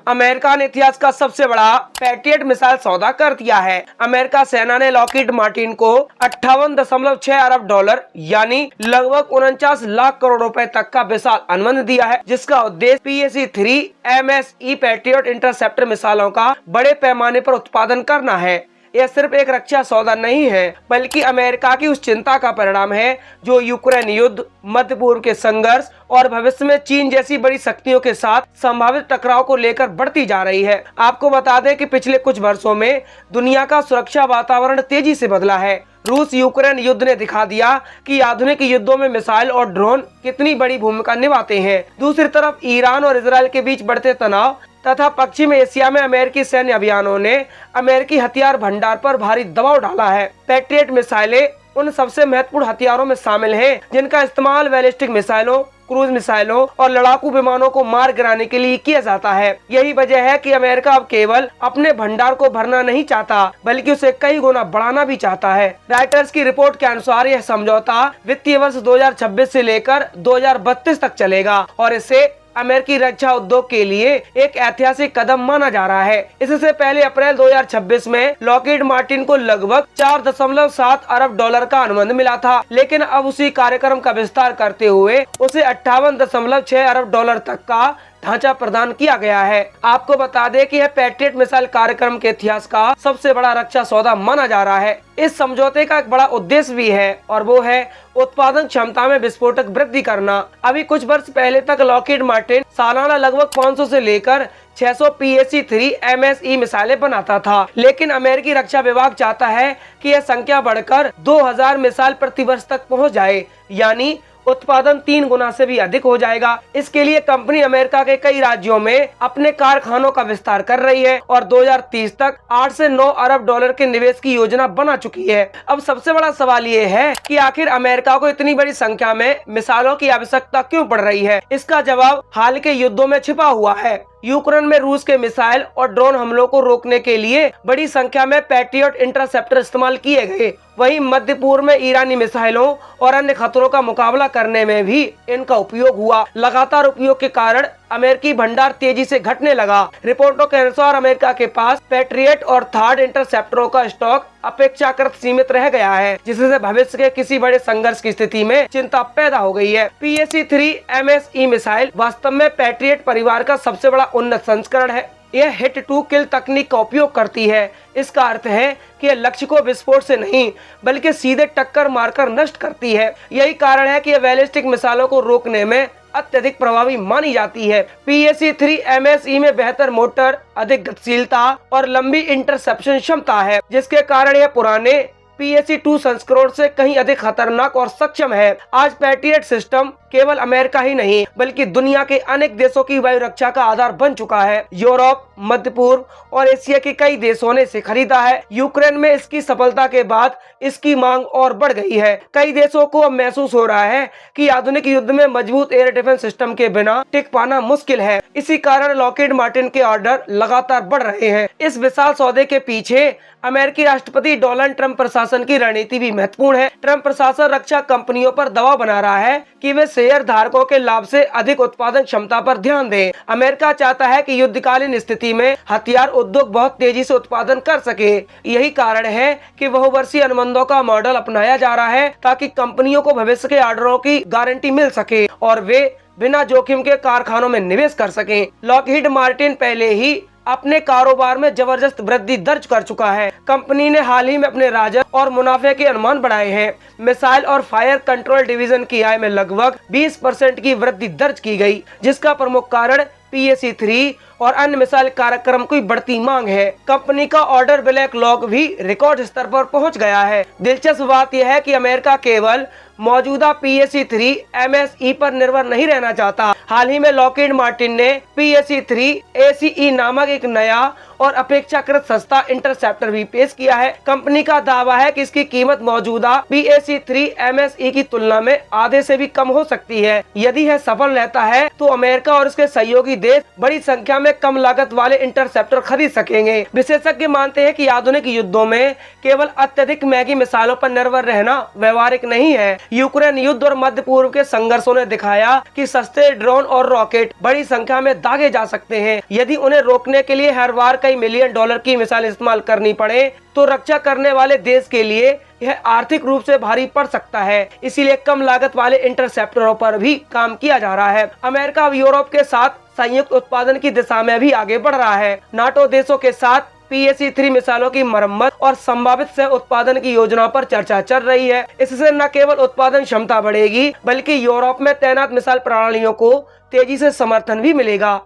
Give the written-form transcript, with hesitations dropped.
America ने इतिहास का सबसे बड़ा पैट्रियट मिसाइल सौदा कर दिया है। अमेरिका सेना ने लॉकहीड मार्टिन को 58.6 अरब डॉलर यानी लगभग 49 लाख करोड़ रुपए तक का विशाल अनुबंध दिया है, जिसका उद्देश्य PAC-3 MSE पैट्रियट इंटरसेप्टर मिसाइलों का बड़े पैमाने पर उत्पादन करना है। यह सिर्फ एक रक्षा सौदा नहीं है, बल्कि अमेरिका की उस चिंता का परिणाम है जो यूक्रेन युद्ध, मध्य पूर्व के संघर्ष और भविष्य में चीन जैसी बड़ी शक्तियों के साथ संभावित टकराव को लेकर बढ़ती जा रही है। आपको बता दें कि पिछले कुछ वर्षों में दुनिया का सुरक्षा वातावरण तेजी से बदला है। रूस यूक्रेन युद्ध ने दिखा दिया कि आधुनिक युद्धों में मिसाइल और ड्रोन कितनी बड़ी भूमिका निभाते हैं। दूसरी तरफ ईरान और इजराइल के बीच बढ़ते तनाव तथा पश्चिम एशिया में अमेरिकी सैन्य अभियानों ने अमेरिकी हथियार भंडार पर भारी दबाव डाला है। पैट्रियट मिसाइलें उन सबसे महत्वपूर्ण हथियारों में शामिल हैं जिनका इस्तेमाल बैलिस्टिक मिसाइलों, क्रूज मिसाइलों और लड़ाकू विमानों को मार गिराने के लिए किया जाता है। यही वजह है कि अमेरिका अब केवल अपने भंडार को भरना नहीं चाहता, बल्कि उसे कई गुना बढ़ाना भी चाहता है। राइटर्स की रिपोर्ट के अनुसार यह समझौता वित्तीय वर्ष 2026 से लेकर 2032 तक चलेगा और इसे अमेरिकी रक्षा उद्योग के लिए एक ऐतिहासिक कदम माना जा रहा है। इससे पहले अप्रैल 2026 में लॉकहीड मार्टिन को लगभग 4.7 अरब डॉलर का अनुबंध मिला था, लेकिन अब उसी कार्यक्रम का विस्तार करते हुए उसे 58.6 अरब डॉलर तक का ढांचा प्रदान किया गया है। आपको बता दें कि यह पैट्रियट मिसाइल कार्यक्रम के इतिहास का सबसे बड़ा रक्षा सौदा माना जा रहा है। इस समझौते का एक बड़ा उद्देश्य भी है और वो है उत्पादन क्षमता में विस्फोटक वृद्धि करना। अभी कुछ वर्ष पहले तक लॉकहीड मार्टिन सालाना लगभग 500 से लेकर 600 PAC-3 MSE मिसाइलें बनाता था, लेकिन अमेरिकी रक्षा विभाग चाहता है कि यह संख्या बढ़कर 2000 मिसाइल प्रति वर्ष तक पहुँच जाए, यानी उत्पादन 3 गुना से भी अधिक हो जाएगा। इसके लिए कंपनी अमेरिका के कई राज्यों में अपने कारखानों का विस्तार कर रही है और 2030 तक 8 से 9 अरब डॉलर के निवेश की योजना बना चुकी है। अब सबसे बड़ा सवाल ये है कि आखिर अमेरिका को इतनी बड़ी संख्या में मिसाइलों की आवश्यकता क्यों पड़ रही है? इसका जवाब हाल के युद्धों में छिपा हुआ है। यूक्रेन में रूस के मिसाइल और ड्रोन हमलों को रोकने के लिए बड़ी संख्या में पैट्रियट इंटरसेप्टर इस्तेमाल किए गए। वहीं मध्य पूर्व में ईरानी मिसाइलों और अन्य खतरों का मुकाबला करने में भी इनका उपयोग हुआ। लगातार उपयोग के कारण अमेरिकी भंडार तेजी से घटने लगा। रिपोर्टों के अनुसार अमेरिका के पास पैट्रियट और थर्ड इंटरसेप्टरों का स्टॉक अपेक्षाकृत सीमित रह गया है, जिससे भविष्य के किसी बड़े संघर्ष की स्थिति में चिंता पैदा हो गई है। PAC-3 MSE मिसाइल वास्तव में पैट्रियट परिवार का सबसे बड़ा उन्नत संस्करण है। यह हिट टू किल तकनीक का उपयोग करती है। इसका अर्थ है कि यह लक्ष्य को विस्फोट से नहीं बल्कि सीधे टक्कर मारकर नष्ट करती है। यही कारण है कि यह बैलिस्टिक मिसाइलों को रोकने में अत्यधिक प्रभावी मानी जाती है। PAC-3 MSE में बेहतर मोटर, अधिक गतिशीलता और लंबी इंटरसेप्शन क्षमता है, जिसके कारण यह पुराने PAC-2 संस्करण से कहीं अधिक खतरनाक और सक्षम है। आज पैट्रियट सिस्टम केवल अमेरिका ही नहीं बल्कि दुनिया के अनेक देशों की वायु रक्षा का आधार बन चुका है। यूरोप, मध्य पूर्व और एशिया के कई देशों ने इसे खरीदा है। यूक्रेन में इसकी सफलता के बाद इसकी मांग और बढ़ गई है। कई देशों को अब महसूस हो रहा है कि आधुनिक युद्ध में मजबूत एयर डिफेंस सिस्टम के बिना टिक पाना मुश्किल है। इसी कारण लॉकहीड मार्टिन के ऑर्डर लगातार बढ़ रहे हैं। इस विशाल सौदे के पीछे अमेरिकी राष्ट्रपति डोनाल्ड ट्रंप प्रशासन की रणनीति भी महत्वपूर्ण है। ट्रंप प्रशासन रक्षा कंपनियों पर दबाव बना रहा है कि वे शेयर धारकों के लाभ से अधिक उत्पादन क्षमता पर ध्यान दें। अमेरिका चाहता है कि युद्धकालीन स्थिति में हथियार उद्योग बहुत तेजी से उत्पादन कर सके। यही कारण है कि बहुवर्षीय अनुबंधों का मॉडल अपनाया जा रहा है ताकि कंपनियों को भविष्य के ऑर्डरों की गारंटी मिल सके और वे बिना जोखिम के कारखानों में निवेश कर सकें। लॉकहीड मार्टिन पहले ही अपने कारोबार में जबरदस्त वृद्धि दर्ज कर चुका है। कंपनी ने हाल ही में अपने राजस्व और मुनाफे के अनुमान बढ़ाए हैं। मिसाइल और फायर कंट्रोल डिवीजन की आय में लगभग 20% की वृद्धि दर्ज की गई, जिसका प्रमुख कारण PAC-3 और अन्य मिसाइल कार्यक्रम की बढ़ती मांग है। कंपनी का ऑर्डर बैकलॉग भी रिकॉर्ड स्तर पर पहुंच गया है। दिलचस्प बात यह है कि अमेरिका केवल मौजूदा PAC-3 MSE पर निर्भर नहीं रहना चाहता। हाल ही में लॉकहीड मार्टिन ने PAC-3 ACE नामक एक नया और अपेक्षाकृत सस्ता इंटरसेप्टर भी पेश किया है। कंपनी का दावा है कि इसकी कीमत मौजूदा PAC-3 MSE की तुलना में आधे से भी कम हो सकती है। यदि यह सफल रहता है तो अमेरिका और उसके सहयोगी देश बड़ी संख्या में कम लागत वाले इंटरसेप्टर खरीद सकेंगे। विशेषज्ञ मानते हैं कि आधुनिक युद्धों में केवल अत्यधिक महंगी मिसाइलों पर निर्भर रहना व्यवहारिक नहीं है। यूक्रेन युद्ध और मध्य पूर्व के संघर्षों ने दिखाया कि सस्ते ड्रोन और रॉकेट बड़ी संख्या में दागे जा सकते हैं। यदि उन्हें रोकने के लिए हर बार कई मिलियन डॉलर की मिसाइल इस्तेमाल करनी पड़े तो रक्षा करने वाले देश के लिए यह आर्थिक रूप से भारी पड़ सकता है। इसीलिए कम लागत वाले इंटरसेप्टरों पर भी काम किया जा रहा है। अमेरिका अब यूरोप के साथ संयुक्त उत्पादन की दिशा में भी आगे बढ़ रहा है। नाटो देशों के साथ PAC-3 मिसाइलों की मरम्मत और संभावित सह उत्पादन की योजना पर चर्चा चल रही है। इससे न केवल उत्पादन क्षमता बढ़ेगी बल्कि यूरोप में तैनात मिसाइल प्रणालियों को तेजी से समर्थन भी मिलेगा।